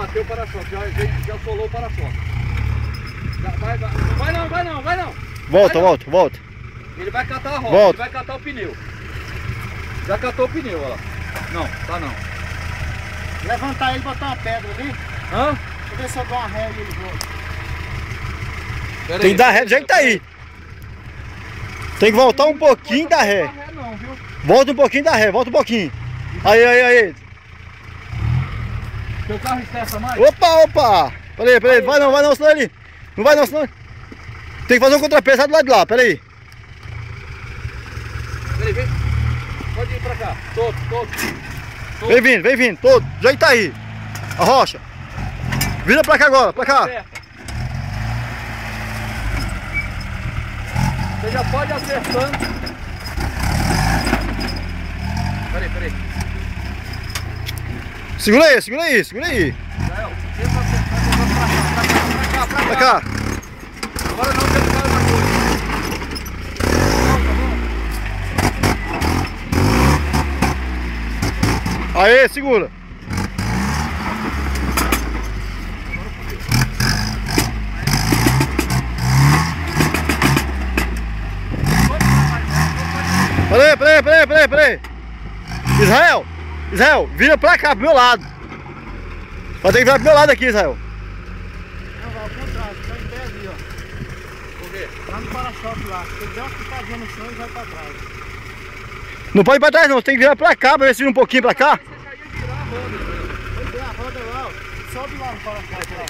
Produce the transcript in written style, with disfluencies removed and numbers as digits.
bateu o para-choque, já solou o para-choque. Vai não. Volta. Ele vai catar a roda, Volta. ele vai catar o pneu. Já catou o pneu, olha lá. Não, tá não. Levantar ele e botar uma pedra ali. Hã? Deixa eu ver se eu dou uma ré e ele volta. Tem que dar ré do jeito que tá aí. Tem que voltar um pouquinho e dar ré. Não, viu? Volta um pouquinho e dá ré, volta um pouquinho. Aí. Teu carro estressa mais? Opa! Peraí, vai não, senão ele. Não vai não, senão. Tem que fazer um contrapeso do lado de lá, peraí. Peraí, vem. Pode ir pra cá. Todo. Vem vindo, todo. Já tá aí. A rocha. Vira pra cá agora, pra cá. Você já pode ir acertando. Peraí. Segura aí. Israel, tenta acertar pra cá. Agora não tem cara na coisa. Aí, segura. Peraí. Israel, vira pra cá, pro meu lado. Vai ter que virar pro meu lado aqui, Israel. Não, vai ao contrário, tá em pé ali, ó. Por quê? Lá no para-choque lá. Se der uma picadinha no chão e vai pra trás. Não pode ir pra trás não, você tem que virar pra cá, pra ver se vira um pouquinho pra cá. Você já ia virar a roda. Pois é, a roda lá, ó. Sobe lá no para-choque lá.